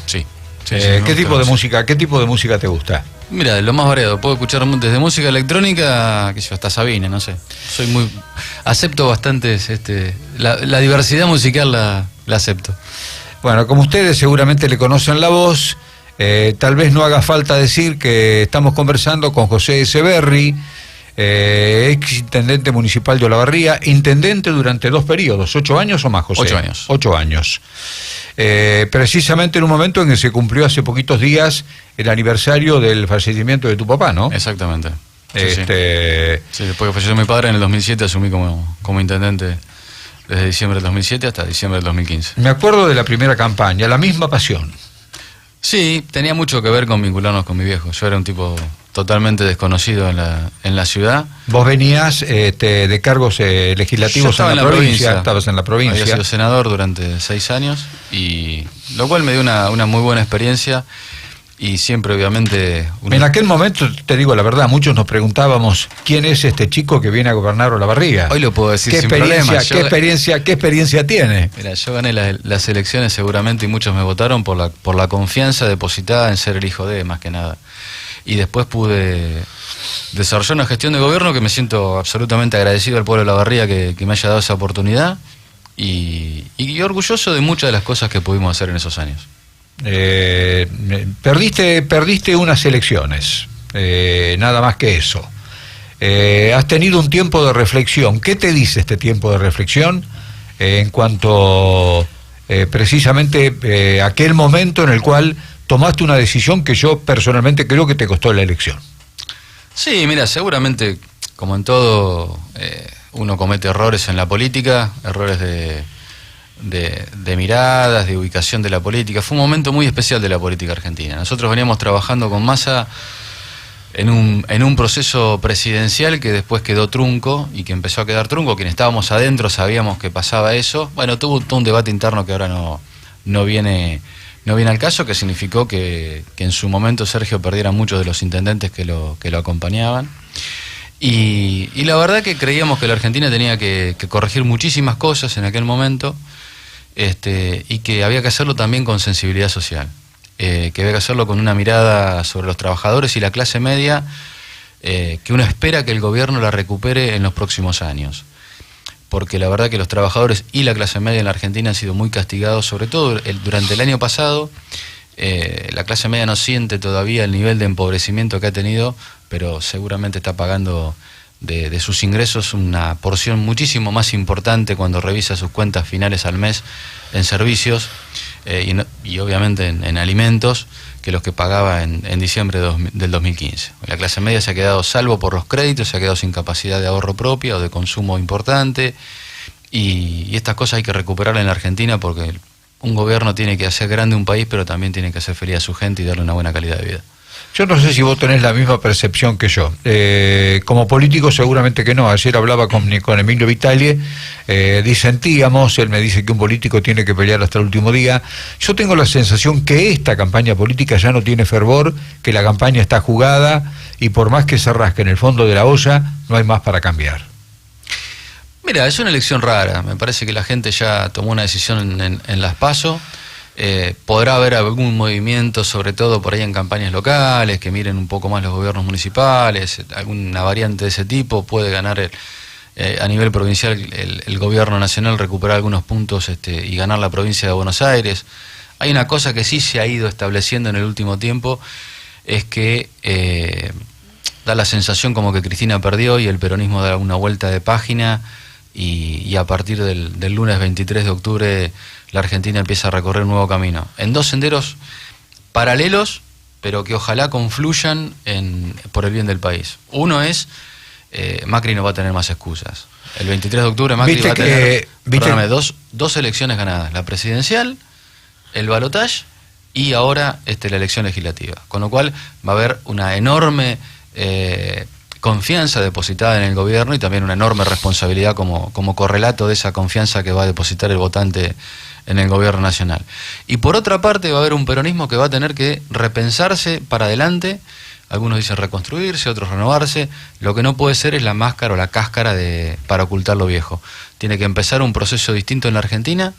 ¿Sí? Sí. ¿Qué tipo de música te gusta? Mira, lo más variado. Puedo escuchar desde música electrónica, que yo, hasta Sabine, no sé. Acepto bastante, la diversidad musical la acepto. Bueno, como ustedes seguramente le conocen la voz, tal vez no haga falta decir que estamos conversando con José Echeverri, ex intendente municipal de Olavarría, intendente durante 2 periodos, 8 años o más, José. 8 años. 8 años. Precisamente en un momento en que se cumplió hace poquitos días el aniversario del fallecimiento de tu papá, ¿no? Exactamente. Sí, Sí, después que falleció mi padre en el 2007 asumí como intendente desde diciembre del 2007 hasta diciembre del 2015. Me acuerdo de la primera campaña, La Misma Pasión. Sí, tenía mucho que ver con vincularnos con mi viejo. Yo era un tipo totalmente desconocido en la ciudad. Vos venías de cargos legislativos en la provincia, estabas en la provincia. Había sido senador durante 6 años, y lo cual me dio una muy buena experiencia, y siempre obviamente... En aquel momento, te digo la verdad, muchos nos preguntábamos quién es este chico que viene a gobernar Olavarría. Hoy lo puedo decir sin problema. ¿Qué experiencia tiene? Mira, yo gané las elecciones seguramente, y muchos me votaron por la confianza depositada en ser el hijo de, más que nada. Y después pude desarrollar una gestión de gobierno que me siento absolutamente agradecido al pueblo de Olavarría que me haya dado esa oportunidad, y orgulloso de muchas de las cosas que pudimos hacer en esos años. Perdiste unas elecciones, nada más que eso. Has tenido un tiempo de reflexión. ¿Qué te dice este tiempo de reflexión en cuanto precisamente aquel momento en el cual tomaste una decisión que yo personalmente creo que te costó la elección? Sí, mira, seguramente, como en todo, uno comete errores en la política, errores de miradas, de ubicación de la política. Fue un momento muy especial de la política argentina. Nosotros veníamos trabajando con Massa en un proceso presidencial que después quedó trunco, y que empezó a quedar trunco. Quienes estábamos adentro sabíamos que pasaba eso. Bueno, tuvo todo un debate interno que ahora no viene al caso, que significó que en su momento Sergio perdiera muchos de los intendentes que lo acompañaban. Y la verdad que creíamos que la Argentina tenía que corregir muchísimas cosas en aquel momento, y que había que hacerlo también con sensibilidad social, que había que hacerlo con una mirada sobre los trabajadores y la clase media, que uno espera que el gobierno la recupere en los próximos años. Porque la verdad que los trabajadores y la clase media en la Argentina han sido muy castigados, sobre todo durante el año pasado. La clase media no siente todavía el nivel de empobrecimiento que ha tenido, pero seguramente está pagando de sus ingresos una porción muchísimo más importante cuando revisa sus cuentas finales al mes en servicios, y obviamente en alimentos, que los que pagaba en diciembre del 2015. La clase media se ha quedado, salvo por los créditos, se ha quedado sin capacidad de ahorro propia o de consumo importante, y estas cosas hay que recuperarlas en la Argentina, porque un gobierno tiene que hacer grande un país, pero también tiene que hacer feliz a su gente y darle una buena calidad de vida. Yo no sé si vos tenés la misma percepción que yo. Como político seguramente que no. Ayer hablaba con Emilio Vitale, disentíamos, él me dice que un político tiene que pelear hasta el último día. Yo tengo la sensación que esta campaña política ya no tiene fervor, que la campaña está jugada, y por más que se rasque en el fondo de la olla, no hay más para cambiar. Mira, es una elección rara. Me parece que la gente ya tomó una decisión en las PASO. Podrá haber algún movimiento, sobre todo por ahí en campañas locales, que miren un poco más los gobiernos municipales, alguna variante de ese tipo. Puede ganar a nivel provincial el gobierno nacional, recuperar algunos puntos y ganar la provincia de Buenos Aires. Hay una cosa que sí se ha ido estableciendo en el último tiempo, es que da la sensación como que Cristina perdió y el peronismo da una vuelta de página, y a partir del lunes 23 de octubre la Argentina empieza a recorrer un nuevo camino, en 2 senderos paralelos, pero que ojalá confluyan por el bien del país. Uno es, Macri no va a tener más excusas. El 23 de octubre Macri va a tener dos elecciones ganadas, la presidencial, el balotaje, y ahora la elección legislativa. Con lo cual va a haber una enorme confianza depositada en el gobierno, y también una enorme responsabilidad como correlato de esa confianza que va a depositar el votante en el gobierno nacional. Y por otra parte va a haber un peronismo que va a tener que repensarse para adelante. Algunos dicen reconstruirse, otros renovarse. Lo que no puede ser es la máscara o la cáscara para ocultar lo viejo. Tiene que empezar un proceso distinto en la Argentina,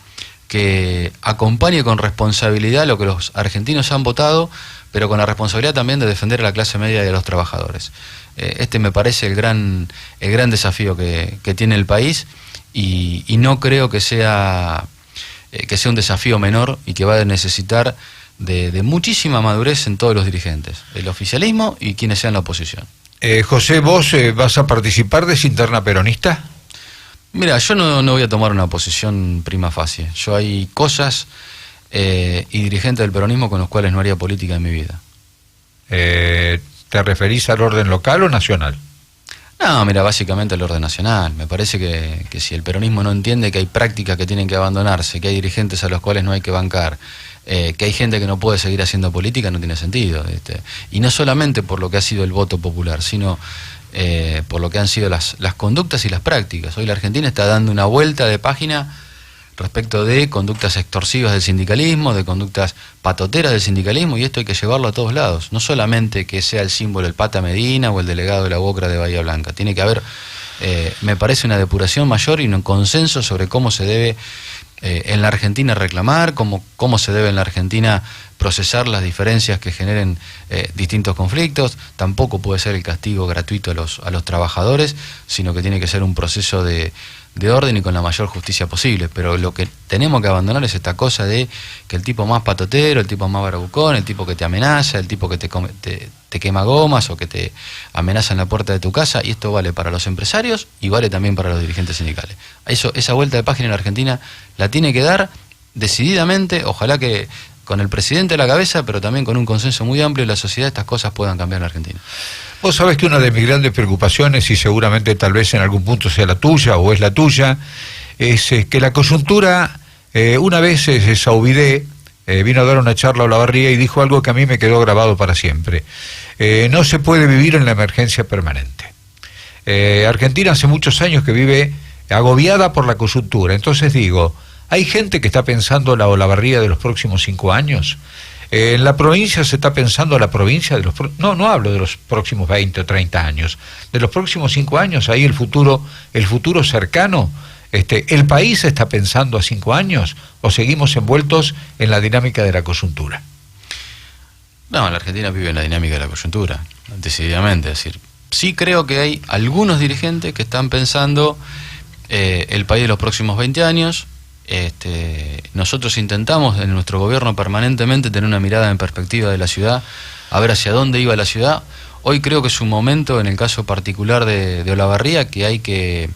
que acompañe con responsabilidad lo que los argentinos han votado, pero con la responsabilidad también de defender a la clase media y a los trabajadores. Este me parece el gran desafío que tiene el país, y no creo que sea un desafío menor, y que va a necesitar de muchísima madurez en todos los dirigentes, el oficialismo y quienes sean la oposición. José, ¿vos vas a participar de esa interna peronista? Mira, yo no voy a tomar una posición prima facie. Yo hay cosas y dirigentes del peronismo con los cuales no haría política en mi vida. ¿Te referís al orden local o nacional? No, mira, básicamente al orden nacional. Me parece que si el peronismo no entiende que hay prácticas que tienen que abandonarse, que hay dirigentes a los cuales no hay que bancar, que hay gente que no puede seguir haciendo política, no tiene sentido. Y no solamente por lo que ha sido el voto popular, sino por lo que han sido las conductas y las prácticas. Hoy la Argentina está dando una vuelta de página respecto de conductas extorsivas del sindicalismo, de conductas patoteras del sindicalismo, y esto hay que llevarlo a todos lados. No solamente que sea el símbolo el Pata Medina o el delegado de la UOCRA de Bahía Blanca. Tiene que haber, me parece, una depuración mayor y un consenso sobre cómo se debe en la Argentina reclamar, cómo se debe en la Argentina procesar las diferencias que generen distintos conflictos. Tampoco puede ser el castigo gratuito a los trabajadores, sino que tiene que ser un proceso de orden y con la mayor justicia posible. Pero lo que tenemos que abandonar es esta cosa de que el tipo más patotero, el tipo más bravucón, el tipo que te amenaza, el tipo que te quema gomas o que te amenaza en la puerta de tu casa, y esto vale para los empresarios y vale también para los dirigentes sindicales. Esa vuelta de página en la Argentina la tiene que dar decididamente, ojalá que con el presidente a la cabeza, pero también con un consenso muy amplio en la sociedad, estas cosas puedan cambiar en la Argentina. Vos sabés que una de mis grandes preocupaciones, y seguramente tal vez en algún punto sea la tuya o es la tuya, es que la coyuntura, una vez Saubidé vino a dar una charla a Olavarría y dijo algo que a mí me quedó grabado para siempre. No se puede vivir en la emergencia permanente. Argentina hace muchos años que vive agobiada por la coyuntura. Entonces digo, hay gente que está pensando la Olavarría de los próximos 5 años. En la provincia se está pensando la provincia de los... No hablo de los próximos 20 o 30 años. De los próximos 5 años, ahí el futuro cercano. ¿El país está pensando a 5 años o seguimos envueltos en la dinámica de la coyuntura? No, la Argentina vive en la dinámica de la coyuntura, decididamente. Es decir, sí creo que hay algunos dirigentes que están pensando el país de los próximos 20 años. Nosotros intentamos en nuestro gobierno permanentemente tener una mirada en perspectiva de la ciudad, a ver hacia dónde iba la ciudad. Hoy creo que es un momento, en el caso particular de Olavarría, que hay que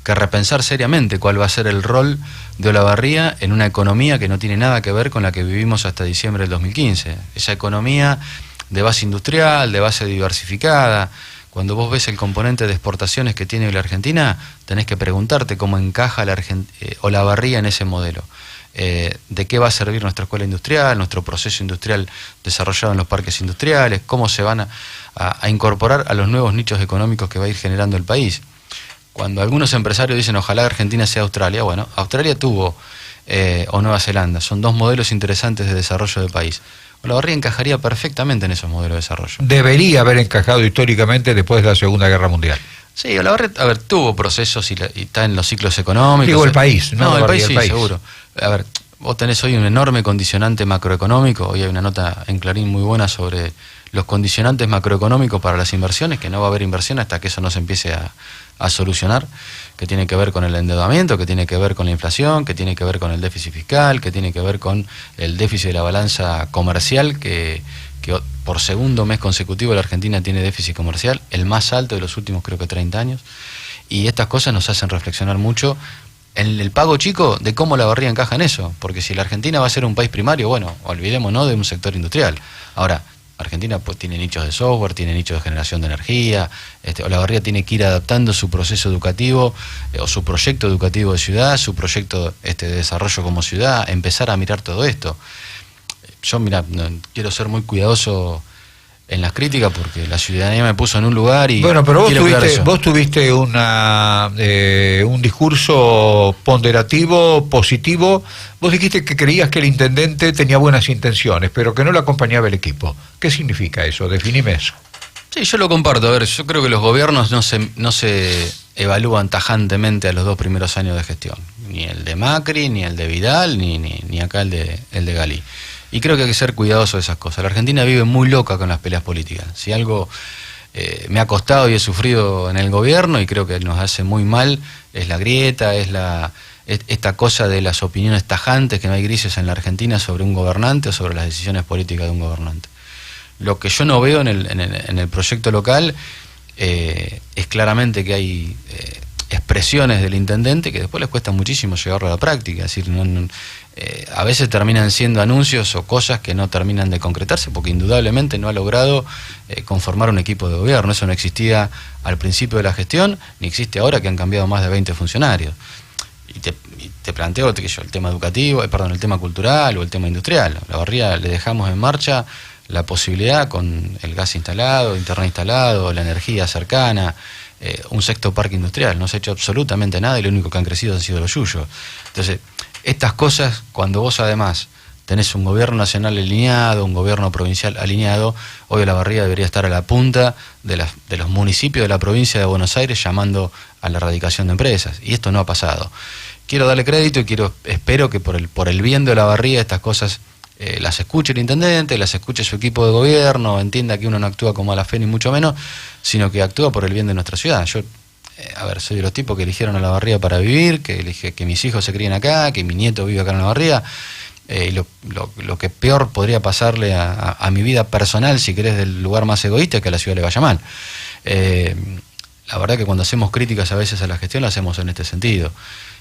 repensar seriamente cuál va a ser el rol de Olavarría en una economía que no tiene nada que ver con la que vivimos hasta diciembre del 2015. Esa economía de base industrial, de base diversificada. Cuando vos ves el componente de exportaciones que tiene la Argentina, tenés que preguntarte cómo encaja Olavarría en ese modelo. De qué va a servir nuestra escuela industrial, nuestro proceso industrial desarrollado en los parques industriales, cómo se van a incorporar a los nuevos nichos económicos que va a ir generando el país. Cuando algunos empresarios dicen ojalá Argentina sea Australia, bueno, Australia tuvo, o Nueva Zelanda, son dos modelos interesantes de desarrollo del país. Olavarría encajaría perfectamente en esos modelos de desarrollo. Debería haber encajado históricamente después de la Segunda Guerra Mundial. Sí, Olavarría, tuvo procesos y está en los ciclos económicos. Digo el país, ¿no? El país sí, seguro. Vos tenés hoy un enorme condicionante macroeconómico. Hoy hay una nota en Clarín muy buena sobre los condicionantes macroeconómicos para las inversiones, que no va a haber inversión hasta que eso no se empiece a solucionar, que tiene que ver con el endeudamiento, que tiene que ver con la inflación, que tiene que ver con el déficit fiscal, que tiene que ver con el déficit de la balanza comercial, que por segundo mes consecutivo la Argentina tiene déficit comercial, el más alto de los últimos creo que 30 años, y estas cosas nos hacen reflexionar mucho en el pago chico de cómo Olavarría encaja en eso, porque si la Argentina va a ser un país primario, bueno, olvidémonos de un sector industrial. Ahora, Argentina pues tiene nichos de software, tiene nichos de generación de energía, Olavarría tiene que ir adaptando su proceso educativo o su proyecto educativo de ciudad, su proyecto de desarrollo como ciudad, empezar a mirar todo esto. Yo, mira, quiero ser muy cuidadoso en las críticas porque la ciudadanía me puso en un lugar y... Bueno, pero vos tuviste un discurso ponderativo, positivo. Vos dijiste que creías que el intendente tenía buenas intenciones, pero que no lo acompañaba el equipo. ¿Qué significa eso? Definime eso. Sí, yo lo comparto. A ver, yo creo que los gobiernos no se evalúan tajantemente a los 2 primeros años de gestión. Ni el de Macri, ni el de Vidal, ni acá el de Galí. Y creo que hay que ser cuidadoso de esas cosas. La Argentina vive muy loca con las peleas políticas. Si algo me ha costado y he sufrido en el gobierno, y creo que nos hace muy mal, es la grieta, es esta cosa de las opiniones tajantes, que no hay grises en la Argentina sobre un gobernante o sobre las decisiones políticas de un gobernante. Lo que yo no veo en el proyecto local es claramente que hay expresiones del intendente que después les cuesta muchísimo llevarlo a la práctica. Es decir, a veces terminan siendo anuncios o cosas que no terminan de concretarse porque indudablemente no ha logrado conformar un equipo de gobierno. Eso no existía al principio de la gestión, ni existe ahora que han cambiado más de 20 funcionarios. Y te planteo el tema educativo, el tema cultural o el tema industrial. A Olavarría le dejamos en marcha la posibilidad con el gas instalado, internet instalado, la energía cercana, un sexto parque industrial. No se ha hecho absolutamente nada y lo único que han crecido han sido los yuyos. Entonces, estas cosas, cuando vos además tenés un gobierno nacional alineado, un gobierno provincial alineado, hoy Olavarría debería estar a la punta de los municipios de la provincia de Buenos Aires llamando a la erradicación de empresas. Y esto no ha pasado. Quiero darle crédito y espero que por el bien de Olavarría estas cosas las escuche el intendente, las escuche su equipo de gobierno, entienda que uno no actúa con mala fe ni mucho menos, sino que actúa por el bien de nuestra ciudad. Yo, soy de los tipos que eligieron a Olavarría para vivir, que elige que mis hijos se críen acá, que mi nieto vive acá en Olavarría. Y lo que peor podría pasarle a mi vida personal, si querés, del lugar más egoísta, es que a la ciudad le vaya mal. La verdad que cuando hacemos críticas a veces a la gestión, la hacemos en este sentido.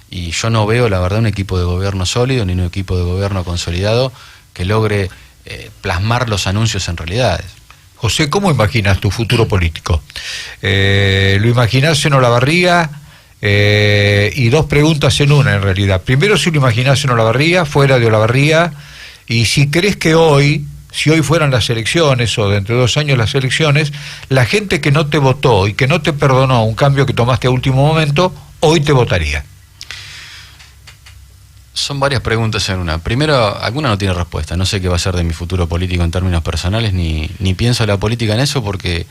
Y yo no veo, la verdad, un equipo de gobierno sólido, ni un equipo de gobierno consolidado que logre plasmar los anuncios en realidades. José, ¿cómo imaginas tu futuro político? ¿Lo imaginás en Olavarría? Y 2 preguntas en una, en realidad. Primero, si lo imaginás en Olavarría, fuera de Olavarría, y si crees que hoy, si hoy fueran las elecciones, o dentro de 2 años las elecciones, la gente que no te votó y que no te perdonó un cambio que tomaste a último momento, hoy te votaría. Son varias preguntas en una. Primero, alguna no tiene respuesta. No sé qué va a ser de mi futuro político en términos personales, ni pienso la política en eso, porque,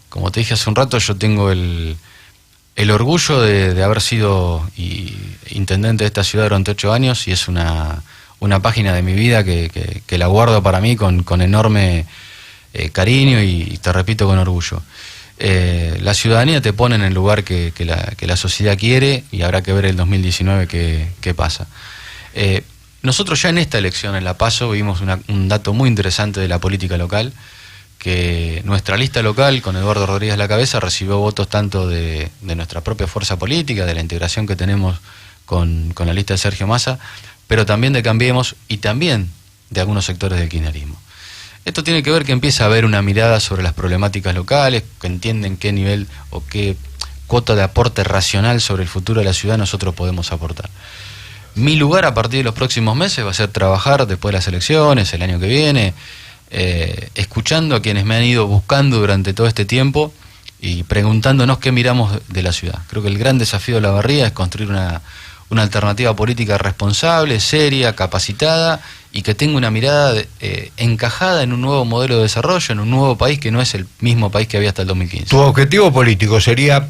como te dije hace un rato, yo tengo el orgullo de haber sido intendente de esta ciudad durante 8 años, y es una página de mi vida que la guardo para mí con enorme cariño y te repito, con orgullo. La ciudadanía te pone en el lugar que la sociedad quiere, y habrá que ver el 2019 qué pasa. Nosotros ya en esta elección, en la PASO, vimos un dato muy interesante de la política local, que nuestra lista local, con Eduardo Rodríguez a la cabeza, recibió votos tanto de nuestra propia fuerza política, de la integración que tenemos con la lista de Sergio Massa, pero también de Cambiemos y también de algunos sectores del kirchnerismo. Esto tiene que ver que empieza a haber una mirada sobre las problemáticas locales, que entienden qué nivel o qué cuota de aporte racional sobre el futuro de la ciudad nosotros podemos aportar. Mi lugar a partir de los próximos meses va a ser trabajar después de las elecciones, el año que viene, escuchando a quienes me han ido buscando durante todo este tiempo y preguntándonos qué miramos de la ciudad. Creo que el gran desafío de Olavarría es construir una alternativa política responsable, seria, capacitada y que tenga una mirada encajada en un nuevo modelo de desarrollo, en un nuevo país que no es el mismo país que había hasta el 2015. ¿Tu objetivo político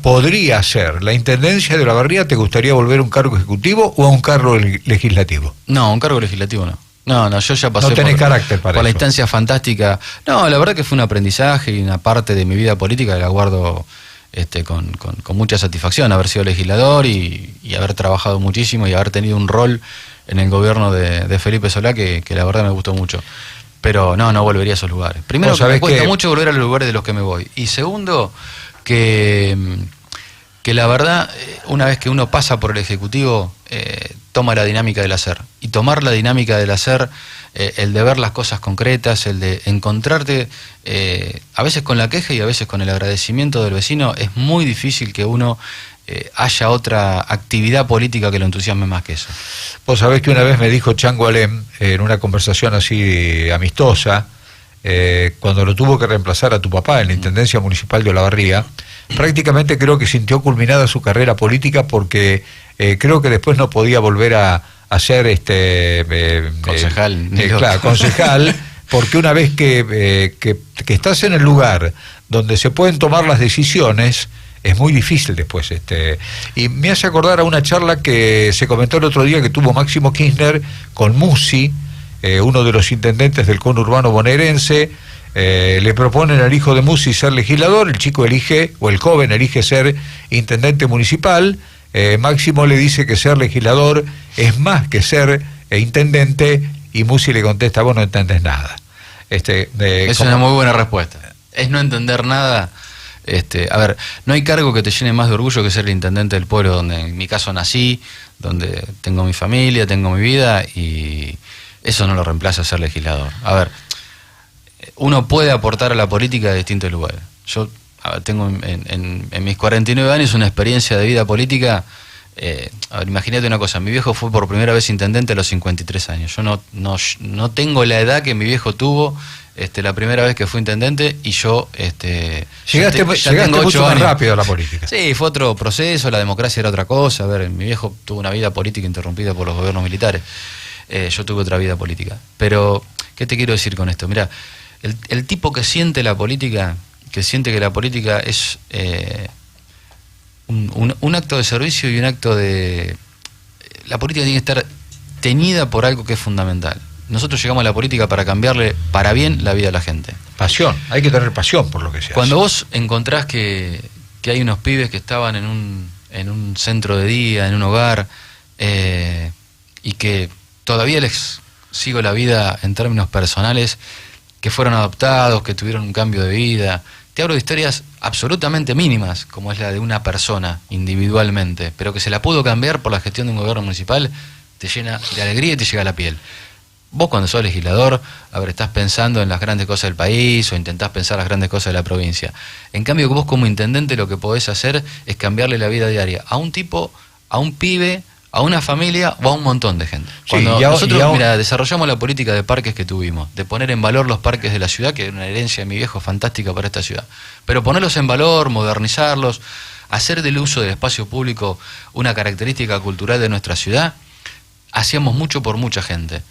podría ser la intendencia de Olavarría? ¿Te gustaría volver a un cargo ejecutivo o a un cargo legislativo? No, un cargo legislativo no. No, yo ya pasé no tenés carácter para por la eso. instancia fantástica. No, la verdad que fue un aprendizaje y una parte de mi vida política que la guardo con mucha satisfacción, haber sido legislador y haber trabajado muchísimo y haber tenido un rol en el gobierno de Felipe Solá que la verdad me gustó mucho. Pero no volvería a esos lugares. Primero, que me cuesta mucho volver a los lugares de los que me voy. Y segundo, que la verdad, una vez que uno pasa por el Ejecutivo, toma la dinámica del hacer. Y tomar la dinámica del hacer, el de ver las cosas concretas, el de encontrarte a veces con la queja y a veces con el agradecimiento del vecino, es muy difícil que uno haya otra actividad política que lo entusiasme más que eso. Vos sabés que una vez me dijo Chango Alem, en una conversación así amistosa, cuando lo tuvo que reemplazar a tu papá en la Intendencia Municipal de Olavarría, prácticamente creo que sintió culminada su carrera política porque creo que después no podía volver a ser concejal. Claro, concejal, porque una vez que estás en el lugar donde se pueden tomar las decisiones, es muy difícil después. Y me hace acordar a una charla que se comentó el otro día que tuvo Máximo Kirchner con Musi, uno de los intendentes del conurbano bonaerense. Le proponen al hijo de Musi ser legislador, el chico elige, o el joven elige ser intendente municipal. Máximo le dice que ser legislador es más que ser intendente, y Musi le contesta: vos no entendés nada. Es una muy buena respuesta. Es no entender nada. A ver, no hay cargo que te llene más de orgullo que ser el intendente del pueblo donde en mi caso nací, donde tengo mi familia, tengo mi vida, y eso no lo reemplaza ser legislador. A ver, uno puede aportar a la política de distintos lugares. Yo tengo en mis 49 años una experiencia de vida política. A ver, imagínate una cosa: mi viejo fue por primera vez intendente a los 53 años. Yo no tengo la edad que mi viejo tuvo la primera vez que fue intendente, y yo llegaste mucho más rápido a la política. Sí, fue otro proceso, la democracia era otra cosa. A ver, mi viejo tuvo una vida política interrumpida por los gobiernos militares. Yo tuve otra vida política. Pero, ¿qué te quiero decir con esto? Mirá, el tipo que siente la política, que siente que la política es un acto de servicio y un acto de... La política tiene que estar teñida por algo que es fundamental. Nosotros llegamos a la política para cambiarle para bien la vida a la gente. Pasión, hay que tener pasión por lo que se hace. Cuando vos encontrás que hay unos pibes que estaban en un centro de día, en un hogar, y que todavía les sigo la vida en términos personales, que fueron adoptados, que tuvieron un cambio de vida. Te hablo de historias absolutamente mínimas, como es la de una persona individualmente, pero que se la pudo cambiar por la gestión de un gobierno municipal, te llena de alegría y te llega a la piel. Vos, cuando sos legislador, a ver, estás pensando en las grandes cosas del país o intentás pensar las grandes cosas de la provincia. En cambio, vos como intendente lo que podés hacer es cambiarle la vida diaria a un tipo, a un pibe, a una familia o a un montón de gente. Cuando sí, nosotros desarrollamos la política de parques que tuvimos, de poner en valor los parques de la ciudad, que era una herencia de mi viejo fantástica para esta ciudad, pero ponerlos en valor, modernizarlos, hacer del uso del espacio público una característica cultural de nuestra ciudad, hacíamos mucho por mucha gente.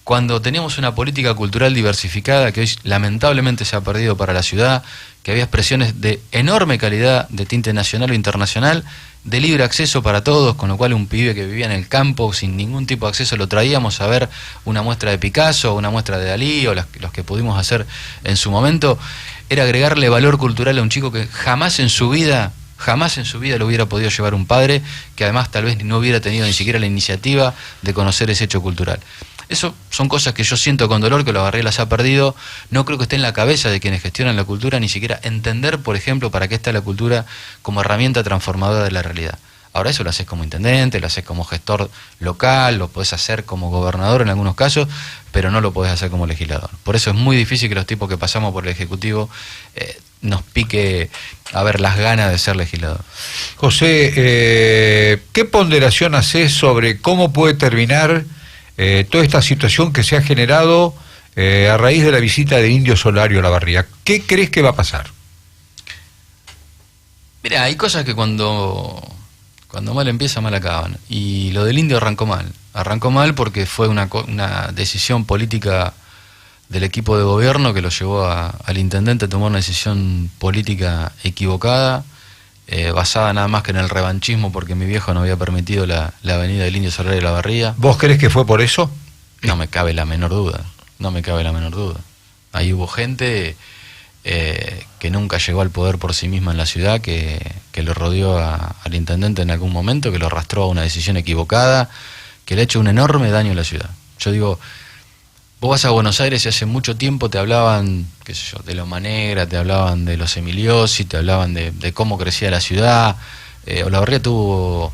Cuando teníamos una política cultural diversificada, que hoy lamentablemente se ha perdido para la ciudad, que había expresiones de enorme calidad, de tinte nacional o internacional, de libre acceso para todos, con lo cual un pibe que vivía en el campo sin ningún tipo de acceso lo traíamos a ver una muestra de Picasso, una muestra de Dalí, o los que pudimos hacer en su momento, era agregarle valor cultural a un chico que jamás en su vida lo hubiera podido llevar un padre, que además tal vez no hubiera tenido ni siquiera la iniciativa de conocer ese hecho cultural. Eso son cosas que yo siento con dolor, que Olavarría las ha perdido. No creo que esté en la cabeza de quienes gestionan la cultura, ni siquiera entender, por ejemplo, para qué está la cultura como herramienta transformadora de la realidad. Ahora, eso lo haces como intendente, lo haces como gestor local, lo podés hacer como gobernador en algunos casos, pero no lo podés hacer como legislador. Por eso es muy difícil que los tipos que pasamos por el Ejecutivo nos pique a ver las ganas de ser legislador. José, ¿qué ponderación haces sobre cómo puede terminar toda esta situación que se ha generado a raíz de la visita de Indio Solari a Olavarría? ¿Qué crees que va a pasar? Mira, hay cosas que cuando mal empieza, mal acaban. Y lo del Indio arrancó mal. Arrancó mal porque fue una decisión política del equipo de gobierno que lo llevó al intendente a tomar una decisión política equivocada, basada nada más que en el revanchismo, porque mi viejo no había permitido la venida del Indio Solari a Olavarría. ¿Vos crees que fue por eso? No me cabe la menor duda. No me cabe la menor duda. Ahí hubo gente que nunca llegó al poder por sí misma en la ciudad, que lo rodeó al intendente en algún momento, que lo arrastró a una decisión equivocada, que le ha hecho un enorme daño a la ciudad. Yo digo, vos vas a Buenos Aires y hace mucho tiempo te hablaban, qué sé yo, de Loma Negra, te hablaban de los Emiliosi, te hablaban de cómo crecía la ciudad. Olavarría tuvo,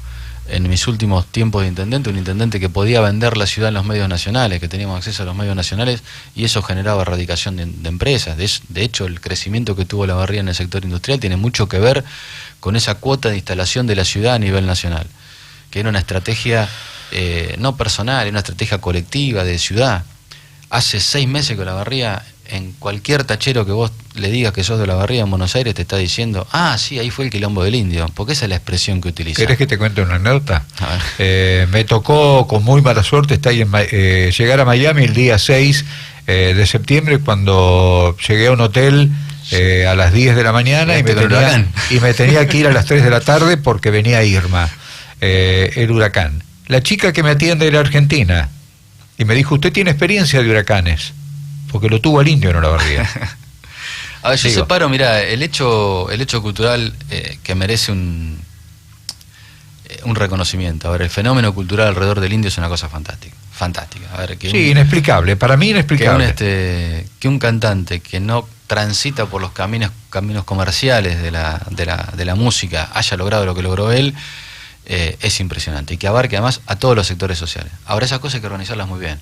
en mis últimos tiempos de intendente, un intendente que podía vender la ciudad en los medios nacionales, que teníamos acceso a los medios nacionales, y eso generaba erradicación de empresas. De hecho, el crecimiento que tuvo Olavarría en el sector industrial tiene mucho que ver con esa cuota de instalación de la ciudad a nivel nacional, que era una estrategia no personal, era una estrategia colectiva de ciudad. Hace 6 meses que Olavarría, en cualquier tachero que vos le digas que sos de Olavarría en Buenos Aires, te está diciendo, sí, ahí fue el quilombo del Indio, porque esa es la expresión que utiliza. ¿Querés que te cuente una anécdota? Me tocó con muy mala suerte llegar a Miami el día 6 de septiembre, cuando llegué a un hotel a las 10 de la mañana y me tenía que ir a las 3 de la tarde porque venía Irma, el huracán. La chica que me atiende era argentina y me dijo, usted tiene experiencia de huracanes, porque lo tuvo al Indio en Olavarría. A ver, yo separo, mirá, el hecho cultural que merece un reconocimiento. A ver, el fenómeno cultural alrededor del Indio es una cosa fantástica. A ver, inexplicable, para mí inexplicable. Que un cantante que no transita por los caminos comerciales de la música haya logrado lo que logró él, es impresionante. Y que abarque además a todos los sectores sociales. Ahora, esas cosas hay que organizarlas muy bien.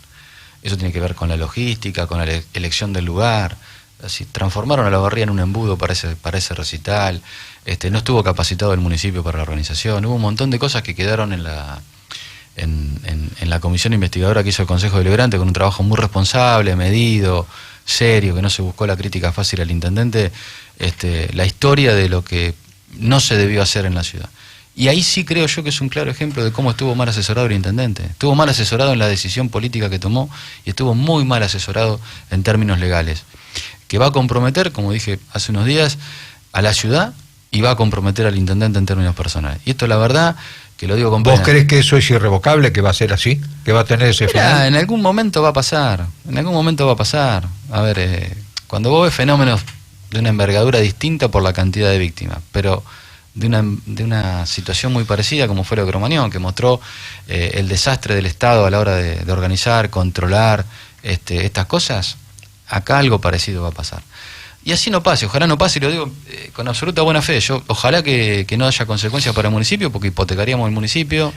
Eso tiene que ver con la logística, con la elección del lugar. Así, transformaron a Olavarría en un embudo para ese recital. No estuvo capacitado el municipio para la organización. Hubo un montón de cosas que quedaron en la comisión investigadora que hizo el Consejo Deliberante, con un trabajo muy responsable, medido, serio, que no se buscó la crítica fácil al intendente, la historia de lo que no se debió hacer en la ciudad. Y ahí sí creo yo que es un claro ejemplo de cómo estuvo mal asesorado el intendente. Estuvo mal asesorado en la decisión política que tomó y estuvo muy mal asesorado en términos legales, que va a comprometer, como dije hace unos días, a la ciudad y va a comprometer al intendente en términos personales. Y esto, la verdad, que lo digo con pena. ¿Vos crees que eso es irrevocable, que va a ser así? ¿Que va a tener ese final? En algún momento va a pasar. A ver, cuando vos ves fenómenos de una envergadura distinta por la cantidad de víctimas, pero de una situación muy parecida, como fue lo de Cromañón, que mostró el desastre del Estado a la hora de organizar, controlar estas cosas, acá algo parecido va a pasar. Y así no pase, ojalá no pase, y lo digo con absoluta buena fe. Ojalá que no haya consecuencias para el municipio, porque hipotecaríamos el municipio.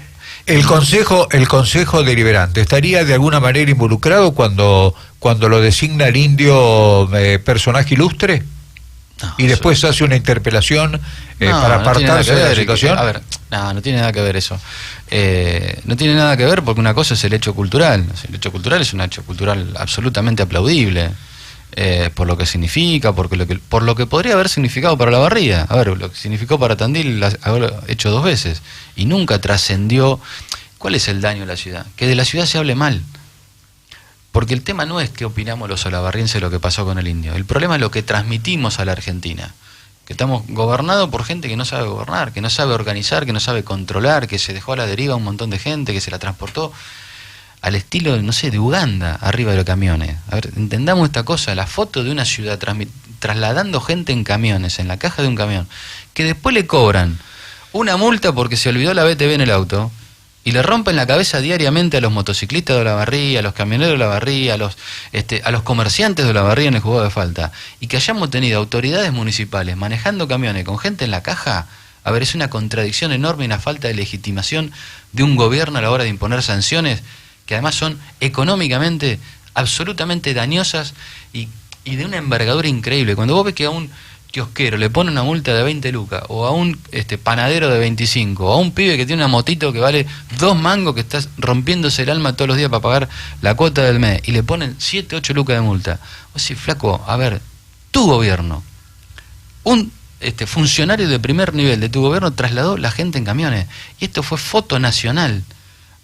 El consejo deliberante estaría de alguna manera involucrado cuando lo designa el Indio personaje ilustre, y después hace una interpelación para apartarse de la situación. A ver, no tiene nada que ver eso. No tiene nada que ver, porque una cosa es el hecho cultural. El hecho cultural es un hecho cultural absolutamente aplaudible. Por lo que significa, por lo que podría haber significado para Olavarría. A ver, lo que significó para Tandil, haberlo hecho 2 veces, y nunca trascendió. ¿Cuál es el daño de la ciudad? Que de la ciudad se hable mal. Porque el tema no es qué opinamos los olavarrienses de lo que pasó con el Indio. El problema es lo que transmitimos a la Argentina. Que estamos gobernados por gente que no sabe gobernar, que no sabe organizar, que no sabe controlar, que se dejó a la deriva un montón de gente, que se la transportó al estilo, no sé, de Uganda, arriba de los camiones. A ver, entendamos esta cosa, la foto de una ciudad trasladando gente en camiones, en la caja de un camión, que después le cobran una multa porque se olvidó la BTV en el auto, y le rompen la cabeza diariamente a los motociclistas de Olavarría, a los camioneros de Olavarría, a los comerciantes de Olavarría en el juzgado de falta, y que hayamos tenido autoridades municipales manejando camiones con gente en la caja. A ver, es una contradicción enorme y una falta de legitimación de un gobierno a la hora de imponer sanciones que además son económicamente absolutamente dañosas y de una envergadura increíble. Cuando vos ves que a un kiosquero le pone una multa de 20 lucas, o a un panadero de 25, o a un pibe que tiene una motito que vale 2 mangos, que está rompiéndose el alma todos los días para pagar la cuota del mes, y le ponen 7, 8 lucas de multa. Vos decís, flaco, a ver, tu gobierno, un funcionario de primer nivel de tu gobierno trasladó la gente en camiones, y esto fue foto nacional.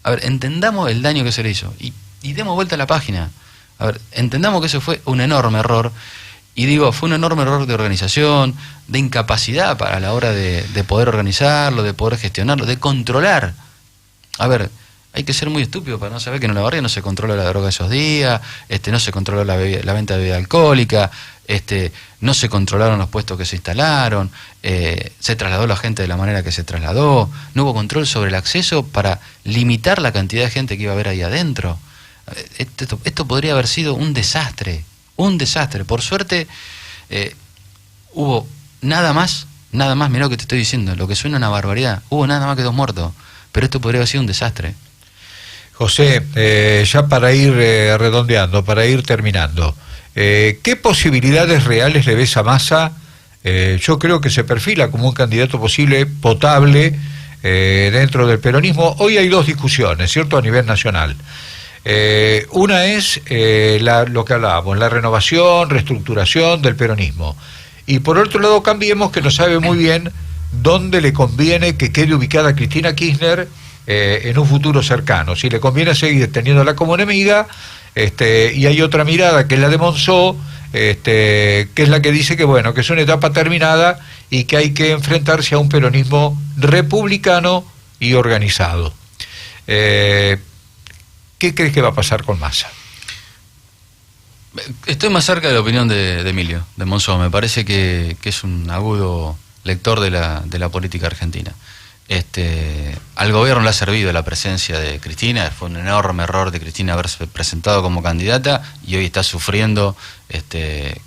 A ver, entendamos el daño que se le hizo y demos vuelta a la página. A ver, entendamos que eso fue un enorme error, y digo, fue un enorme error de organización, de incapacidad para la hora de poder organizarlo, de poder gestionarlo, de controlar. A ver, hay que ser muy estúpido para no saber que en Olavarría no se controla la droga esos días, no se controló la venta de bebida alcohólica, no se controlaron los puestos que se instalaron, se trasladó la gente de la manera que se trasladó, no hubo control sobre el acceso para limitar la cantidad de gente que iba a haber ahí adentro. Esto podría haber sido un desastre. Por suerte hubo nada más, mirá lo que te estoy diciendo, lo que suena una barbaridad, hubo nada más que 2 muertos, pero esto podría haber sido un desastre. José, ya para ir redondeando, para ir terminando, ¿qué posibilidades reales le ves a Massa? Yo creo que se perfila como un candidato posible, potable, dentro del peronismo. Hoy hay 2 discusiones, ¿cierto?, a nivel nacional. Una es lo que hablábamos, la renovación, reestructuración del peronismo. Y por otro lado, Cambiemos, que no sabe muy bien dónde le conviene que quede ubicada Cristina Kirchner en un futuro cercano. Si le conviene seguir teniéndola como enemiga, y hay otra mirada que es la de Monzó, que es la que dice que bueno, que es una etapa terminada y que hay que enfrentarse a un peronismo republicano y organizado. ¿Qué crees que va a pasar con Massa? Estoy más cerca de la opinión de Emilio, de Monzó. Me parece que es un agudo lector de la política argentina. Al gobierno le ha servido la presencia de Cristina. Fue un enorme error de Cristina haberse presentado como candidata y hoy está sufriendo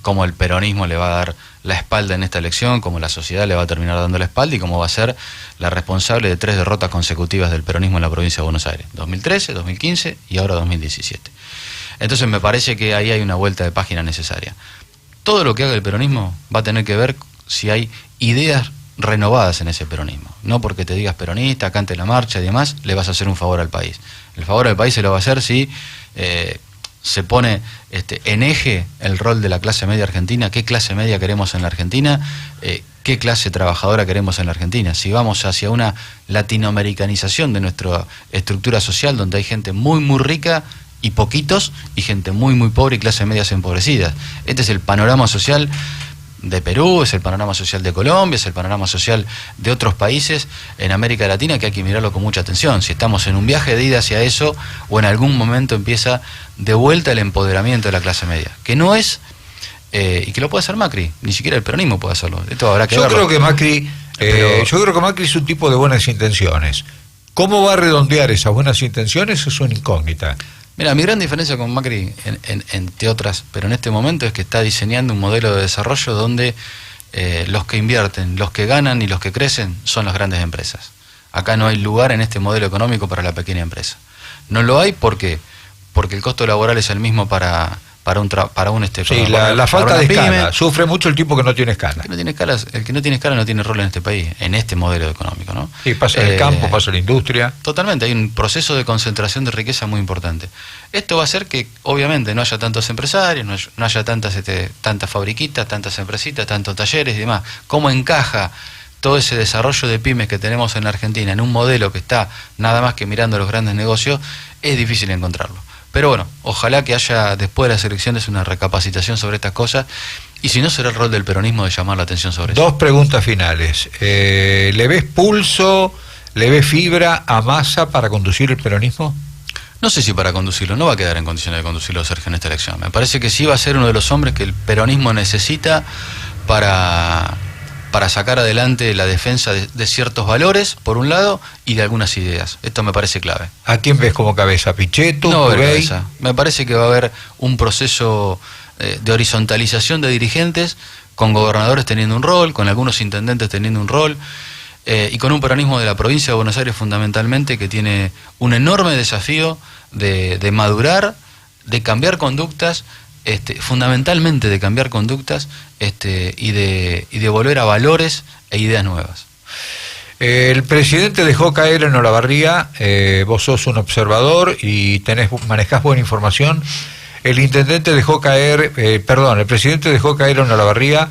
cómo el peronismo le va a dar la espalda en esta elección, cómo la sociedad le va a terminar dando la espalda y cómo va a ser la responsable de 3 derrotas consecutivas del peronismo en la provincia de Buenos Aires: 2013, 2015 y ahora 2017. Entonces me parece que ahí hay una vuelta de página necesaria. Todo lo que haga el peronismo va a tener que ver si hay ideas renovadas en ese peronismo. No porque te digas peronista, cante la marcha y demás, le vas a hacer un favor al país. El favor al país se lo va a hacer si se pone en eje el rol de la clase media argentina, qué clase media queremos en la Argentina, qué clase trabajadora queremos en la Argentina. Si vamos hacia una latinoamericanización de nuestra estructura social, donde hay gente muy muy rica y poquitos, y gente muy muy pobre y clase medias empobrecidas. Este es el panorama social de Perú, es el panorama social de Colombia, es el panorama social de otros países en América Latina, que hay que mirarlo con mucha atención. Si estamos en un viaje de ida hacia eso, o en algún momento empieza de vuelta el empoderamiento de la clase media, que no es, y que lo puede hacer Macri, ni siquiera el peronismo puede hacerlo. Esto habrá que yo verlo. creo que Macri es un tipo de buenas intenciones. ¿Cómo va a redondear esas buenas intenciones? Es una incógnita. Mira, mi gran diferencia con Macri, entre otras, pero en este momento, es que está diseñando un modelo de desarrollo donde los que invierten, los que ganan y los que crecen son las grandes empresas. Acá no hay lugar en este modelo económico para la pequeña empresa. No lo hay porque el costo laboral es el mismo para la falta de escala. Sufre mucho el tipo que no tiene escala. El que no tiene escala no tiene rol en este país, en este modelo económico, ¿no? Sí, pasa en el campo, pasa en la industria. Totalmente, hay un proceso de concentración de riqueza muy importante. Esto va a hacer que, obviamente, no haya tantos empresarios, no haya tantas fabriquitas, tantas empresitas, tantos talleres y demás. ¿Cómo encaja todo ese desarrollo de pymes que tenemos en la Argentina en un modelo que está nada más que mirando los grandes negocios? Es difícil encontrarlo. Pero bueno, ojalá que haya después de las elecciones una recapacitación sobre estas cosas, y si no, será el rol del peronismo de llamar la atención sobre eso. 2 preguntas finales. ¿Le ves pulso, le ves fibra a Massa para conducir el peronismo? No sé si para conducirlo, no va a quedar en condiciones de conducirlo Sergio en esta elección. Me parece que sí va a ser uno de los hombres que el peronismo necesita para sacar adelante la defensa de ciertos valores, por un lado, y de algunas ideas. Esto me parece clave. ¿A quién ves como cabeza? ¿Pichetto? No, cabeza. Me parece que va a haber un proceso de horizontalización de dirigentes, con gobernadores teniendo un rol, con algunos intendentes teniendo un rol, y con un peronismo de la provincia de Buenos Aires fundamentalmente, que tiene un enorme desafío de madurar, de cambiar conductas, fundamentalmente de cambiar conductas, y de volver a valores e ideas nuevas. El presidente dejó caer en Olavarría, vos sos un observador y manejás buena información. El presidente dejó caer en Olavarría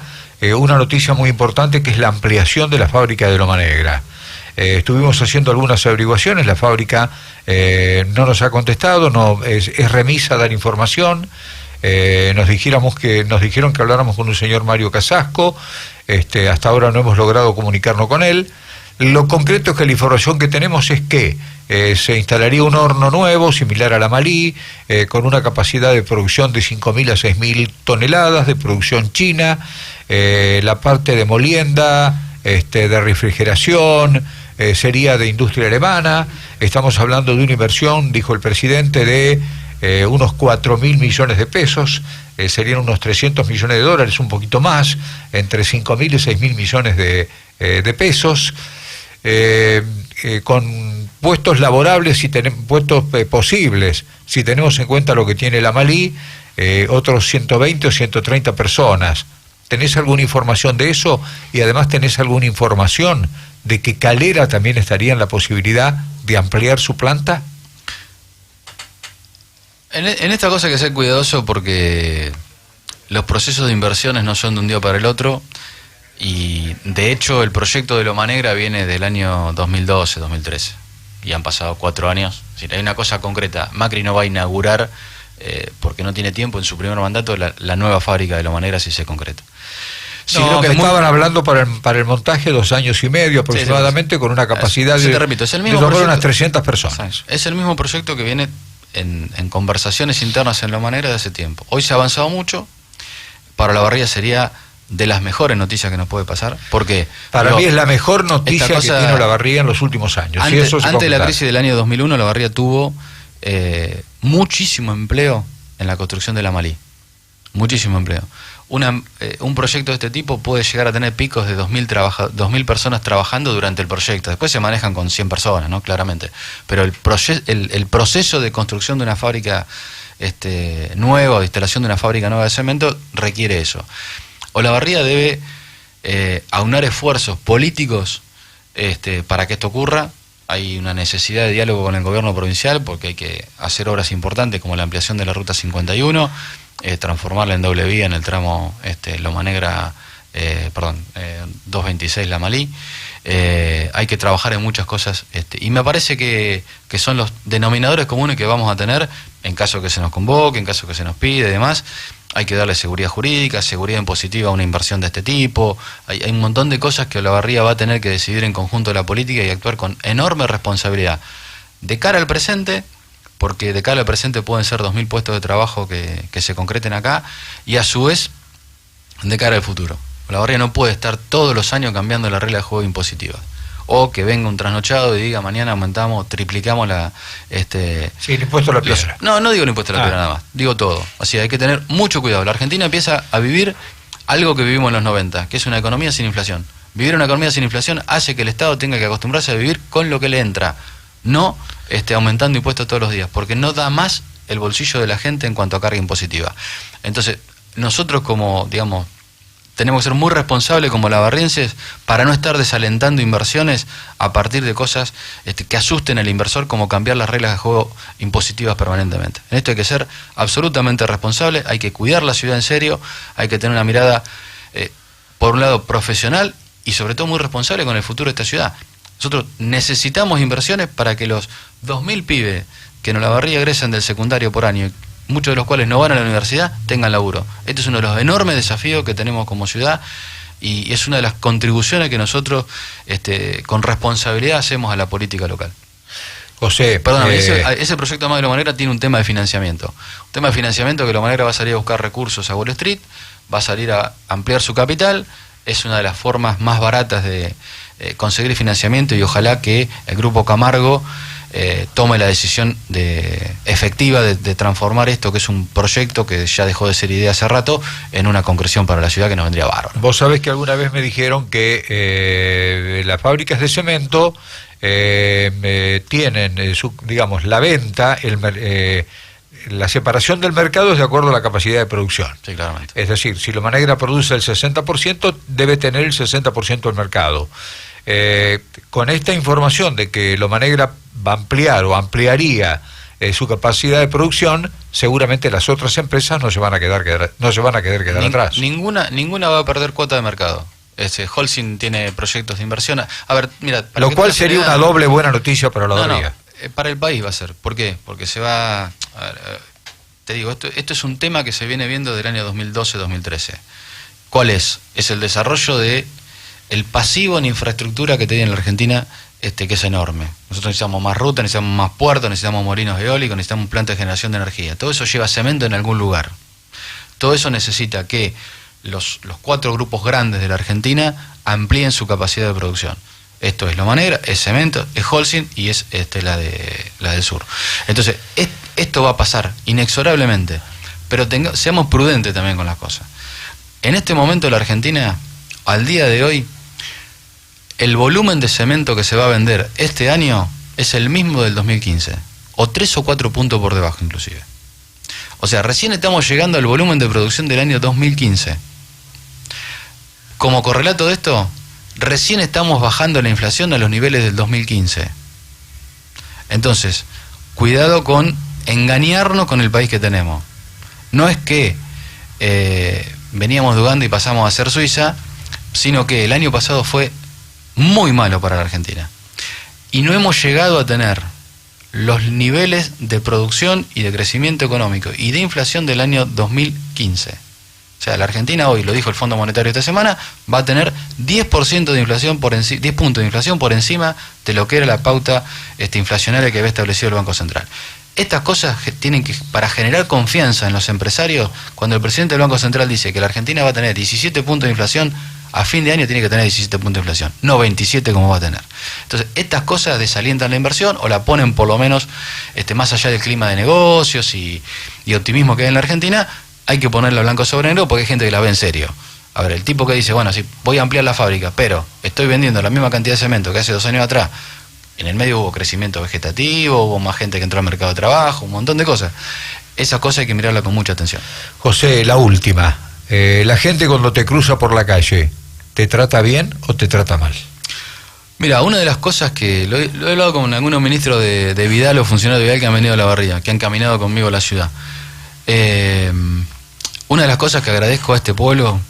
una noticia muy importante, que es la ampliación de la fábrica de Loma Negra. Estuvimos haciendo algunas averiguaciones, la fábrica no nos ha contestado, es remisa a dar información. Nos dijeron que habláramos con un señor Mario Casasco. Hasta ahora no hemos logrado comunicarnos con él. Lo concreto es que la información que tenemos es que se instalaría un horno nuevo, similar a la Malí, con una capacidad de producción de 5.000 a 6.000 toneladas, de producción china. La parte de molienda, de refrigeración, sería de industria alemana. Estamos hablando de una inversión, dijo el presidente, de unos 4.000 millones de pesos, serían unos 300 millones de dólares, un poquito más, entre 5.000 y 6.000 millones de pesos, con puestos laborables, puestos posibles, si tenemos en cuenta lo que tiene la Malí, otros 120 o 130 personas. ¿Tenés alguna información de eso? Y además tenés alguna información de que Calera también estaría en la posibilidad de ampliar su planta. En esta cosa hay que ser cuidadoso, porque los procesos de inversiones no son de un día para el otro, y de hecho el proyecto de Loma Negra viene del año 2012, 2013, y han pasado 4 años. Es decir, hay una cosa concreta: Macri no va a inaugurar porque no tiene tiempo en su primer mandato la nueva fábrica de Lomanera si se concreta. Sí, no, creo que me estaban hablando para el montaje 2 años y medio aproximadamente, con una capacidad te repito, es el mismo de proyecto, unas 300 personas. Es el mismo proyecto que viene en conversaciones internas en Lomanera de hace tiempo. Hoy se ha avanzado mucho. Para Olavarría sería de las mejores noticias que nos puede pasar, porque para mí es la mejor noticia que tiene Olavarría en los últimos años. Antes de la crisis del año 2001, Olavarría tuvo muchísimo empleo en la construcción de la Malí. Muchísimo empleo. Un proyecto de este tipo puede llegar a tener picos de 2.000 personas trabajando durante el proyecto. Después se manejan con 100 personas, ¿no? Claramente. Pero el proceso de construcción de una fábrica nueva, de instalación de una fábrica nueva de cemento, requiere eso. Olavarría debe aunar esfuerzos políticos para que esto ocurra. Hay una necesidad de diálogo con el gobierno provincial porque hay que hacer obras importantes como la ampliación de la Ruta 51, transformarla en doble vía en el tramo Loma Negra, 226 La Malí. Hay que trabajar en muchas cosas y me parece que son los denominadores comunes que vamos a tener en caso que se nos convoque, en caso que se nos pide y demás. Hay que darle seguridad jurídica, seguridad impositiva a una inversión de este tipo. Hay un montón de cosas que Olavarría va a tener que decidir en conjunto de la política y actuar con enorme responsabilidad de cara al presente, porque de cara al presente pueden ser 2.000 puestos de trabajo que se concreten acá, y a su vez de cara al futuro. Olavarría no puede estar todos los años cambiando la regla de juego impositiva, o que venga un trasnochado y diga mañana aumentamos, triplicamos Sí, el impuesto a la piedra. No digo el impuesto a la piedra nada más, digo todo. Así hay que tener mucho cuidado. La Argentina empieza a vivir algo que vivimos en los 90, que es una economía sin inflación. Vivir una economía sin inflación hace que el Estado tenga que acostumbrarse a vivir con lo que le entra, no aumentando impuestos todos los días, porque no da más el bolsillo de la gente en cuanto a carga impositiva. Entonces, nosotros como, digamos, tenemos que ser muy responsables como olavarrienses para no estar desalentando inversiones a partir de cosas que asusten al inversor, como cambiar las reglas de juego impositivas permanentemente. En esto hay que ser absolutamente responsable, hay que cuidar la ciudad en serio, hay que tener una mirada, por un lado, profesional y sobre todo muy responsable con el futuro de esta ciudad. Nosotros necesitamos inversiones para que los 2.000 pibes que en Olavarría egresan del secundario por año, muchos de los cuales no van a la universidad, tengan laburo. Este es uno de los enormes desafíos que tenemos como ciudad y es una de las contribuciones que nosotros con responsabilidad hacemos a la política local. José, perdóname, ese proyecto más de Loma Negra tiene un tema de financiamiento. Un tema de financiamiento que Loma Negra va a salir a buscar recursos a Wall Street, va a salir a ampliar su capital, es una de las formas más baratas de conseguir financiamiento y ojalá que el Grupo Camargo tome la decisión efectiva de transformar esto, que es un proyecto que ya dejó de ser idea hace rato, en una concreción para la ciudad que nos vendría bárbaro. Vos sabés que alguna vez me dijeron que las fábricas de cemento tienen, digamos, la venta, la separación del mercado es de acuerdo a la capacidad de producción. Sí, claramente. Es decir, si Loma Negra produce el 60%, debe tener el 60% del mercado. Con esta información de que Loma Negra va a ampliar o ampliaría su capacidad de producción, seguramente las otras empresas no se van a quedar atrás. Ninguna va a perder cuota de mercado. Holcim tiene proyectos de inversión. A ver, mira, lo cual sería una doble buena noticia para Olavarría. Para el país va a ser. ¿Por qué? Porque se va... A ver, te digo, esto es un tema que se viene viendo del año 2012-2013. ¿Cuál es? Es el desarrollo de el pasivo en infraestructura que tiene la Argentina, que es enorme. Nosotros necesitamos más rutas, necesitamos más puertos, necesitamos molinos eólicos, necesitamos plantas de generación de energía. Todo eso lleva cemento en algún lugar. Todo eso necesita que los 4 grupos grandes de la Argentina amplíen su capacidad de producción. Esto es Loma Negra, es cemento, es Holcim y es la del sur. Entonces, esto va a pasar inexorablemente, pero seamos prudentes también con las cosas. En este momento la Argentina, al día de hoy, el volumen de cemento que se va a vender este año es el mismo del 2015, o 3 o 4 puntos por debajo inclusive. O sea, recién estamos llegando al volumen de producción del año 2015. Como correlato de esto, recién estamos bajando la inflación a los niveles del 2015. Entonces, cuidado con engañarnos con el país que tenemos. No es que veníamos de Uganda y pasamos a ser Suiza, sino que el año pasado fue muy malo para la Argentina. Y no hemos llegado a tener los niveles de producción y de crecimiento económico y de inflación del año 2015. O sea, la Argentina hoy, lo dijo el Fondo Monetario esta semana, va a tener 10% de inflación 10 puntos de inflación por encima de lo que era la pauta inflacionaria que había establecido el Banco Central. Estas cosas tienen que, para generar confianza en los empresarios, cuando el presidente del Banco Central dice que la Argentina va a tener 17 puntos de inflación, a fin de año tiene que tener 17 puntos de inflación, no 27 como va a tener. Entonces, estas cosas desalientan la inversión o la ponen por lo menos más allá del clima de negocios y optimismo que hay en la Argentina, hay que ponerla blanco sobre negro porque hay gente que la ve en serio. A ver, el tipo que dice, bueno, sí, voy a ampliar la fábrica, pero estoy vendiendo la misma cantidad de cemento que hace 2 años atrás. En el medio hubo crecimiento vegetativo, hubo más gente que entró al mercado de trabajo, un montón de cosas. Esa cosa hay que mirarla con mucha atención. José, la última. La gente cuando te cruza por la calle, ¿te trata bien o te trata mal? Mira, una de las cosas que lo he hablado con algunos ministros de Vidal o funcionarios de Vidal que han venido a la barría, que han caminado conmigo a la ciudad. Una de las cosas que agradezco a este pueblo,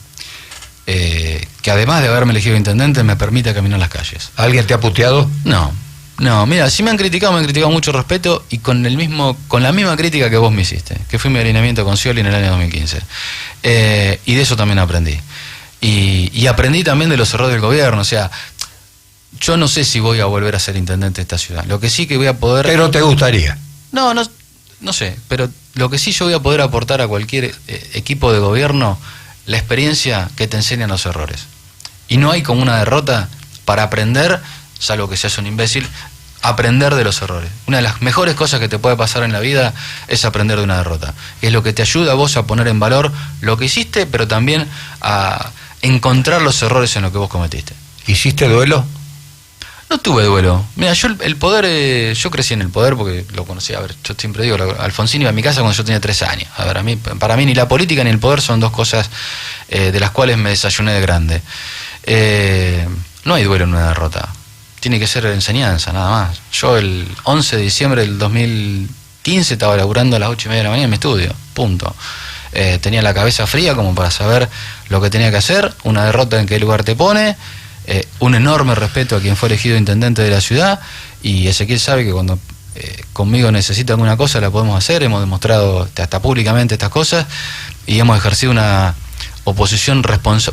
que además de haberme elegido intendente, me permite caminar las calles. ¿Alguien te ha puteado? No, mira, si me han criticado mucho respeto y con la misma crítica que vos me hiciste, que fue mi alineamiento con Scioli en el año 2015. Y de eso también aprendí. Y aprendí también de los errores del gobierno, o sea, yo no sé si voy a volver a ser intendente de esta ciudad. Lo que sí que voy a poder... ¿Pero te gustaría? No sé, pero lo que sí yo voy a poder aportar a cualquier equipo de gobierno, la experiencia que te enseñan los errores. Y no hay como una derrota para aprender, salvo que seas un imbécil, aprender de los errores. Una de las mejores cosas que te puede pasar en la vida es aprender de una derrota. Es lo que te ayuda a vos a poner en valor lo que hiciste, pero también a encontrar los errores en lo que vos cometiste. ¿Hiciste duelo? No tuve duelo. Mira, yo el poder, yo crecí en el poder porque lo conocí. A ver, yo siempre digo, Alfonsín iba a mi casa cuando yo tenía 3 años. A ver, para mí ni la política ni el poder son dos cosas de las cuales me desayuné de grande. No hay duelo en una derrota. Tiene que ser enseñanza, nada más. Yo el 11 de diciembre del 2015 estaba laburando a las 8:30 de la mañana en mi estudio. Punto. Tenía la cabeza fría como para saber lo que tenía que hacer, una derrota en qué lugar te pone, un enorme respeto a quien fue elegido intendente de la ciudad, y Ezequiel sabe que cuando conmigo necesita alguna cosa la podemos hacer. Hemos demostrado hasta públicamente estas cosas y hemos ejercido una oposición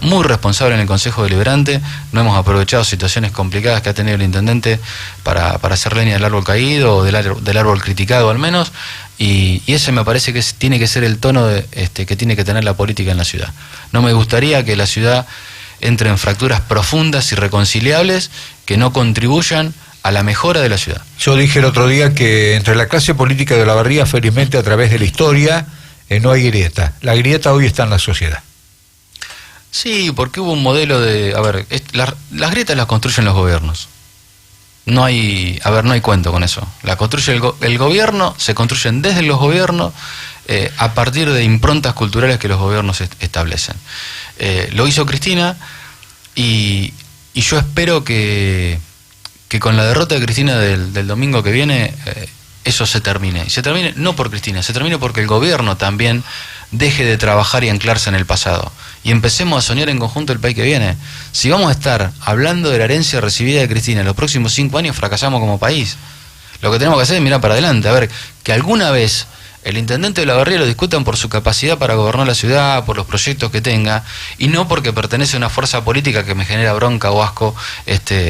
muy responsable en el Consejo Deliberante. No hemos aprovechado situaciones complicadas que ha tenido el intendente para hacer leña del árbol caído o del árbol criticado al menos, y ese me parece que tiene que ser el tono que tiene que tener la política en la ciudad. No me gustaría que la ciudad entre en fracturas profundas, irreconciliables, que no contribuyan a la mejora de la ciudad. Yo dije el otro día que entre la clase política de Olavarría, felizmente a través de la historia, no hay grieta. La grieta hoy está en la sociedad. Sí, porque hubo un modelo de... A ver, las grietas las construyen los gobiernos. No hay cuento con eso. La construye el gobierno, se construyen desde los gobiernos a partir de improntas culturales que los gobiernos establecen. Lo hizo Cristina y yo espero que con la derrota de Cristina del domingo que viene eso se termine. Y se termine no por Cristina, se termine porque el gobierno también deje de trabajar y anclarse en el pasado. Y empecemos a soñar en conjunto el país que viene. Si vamos a estar hablando de la herencia recibida de Cristina en los próximos 5 años, fracasamos como país. Lo que tenemos que hacer es mirar para adelante, a ver, que alguna vez el intendente de Olavarría lo discutan por su capacidad para gobernar la ciudad, por los proyectos que tenga, y no porque pertenece a una fuerza política que me genera bronca o asco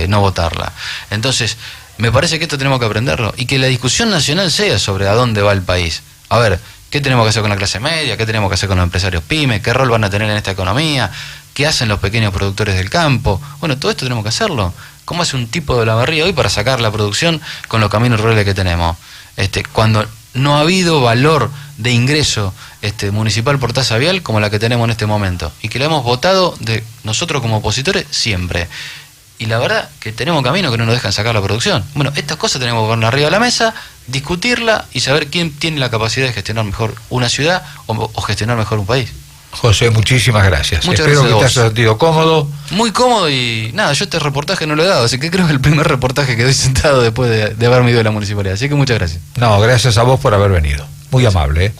no votarla. Entonces, me parece que esto tenemos que aprenderlo, y que la discusión nacional sea sobre a dónde va el país. A ver, ¿qué tenemos que hacer con la clase media? ¿Qué tenemos que hacer con los empresarios pymes? ¿Qué rol van a tener en esta economía? ¿Qué hacen los pequeños productores del campo? Bueno, todo esto tenemos que hacerlo. ¿Cómo hace un tipo de Olavarría hoy para sacar la producción con los caminos rurales que tenemos? Cuando no ha habido valor de ingreso municipal por tasa vial como la que tenemos en este momento, y que la hemos votado de nosotros como opositores siempre. Y la verdad que tenemos caminos que no nos dejan sacar la producción. Bueno, estas cosas tenemos que ponerlas arriba de la mesa, discutirla y saber quién tiene la capacidad de gestionar mejor una ciudad o gestionar mejor un país. José, muchísimas gracias. Muchas Espero gracias que te hayas sentido cómodo. Muy cómodo, y nada, yo este reportaje no lo he dado, así que creo que es el primer reportaje que doy sentado después de haberme ido de la municipalidad. Así que muchas gracias. No, gracias a vos por haber venido. Muy amable, ¿eh?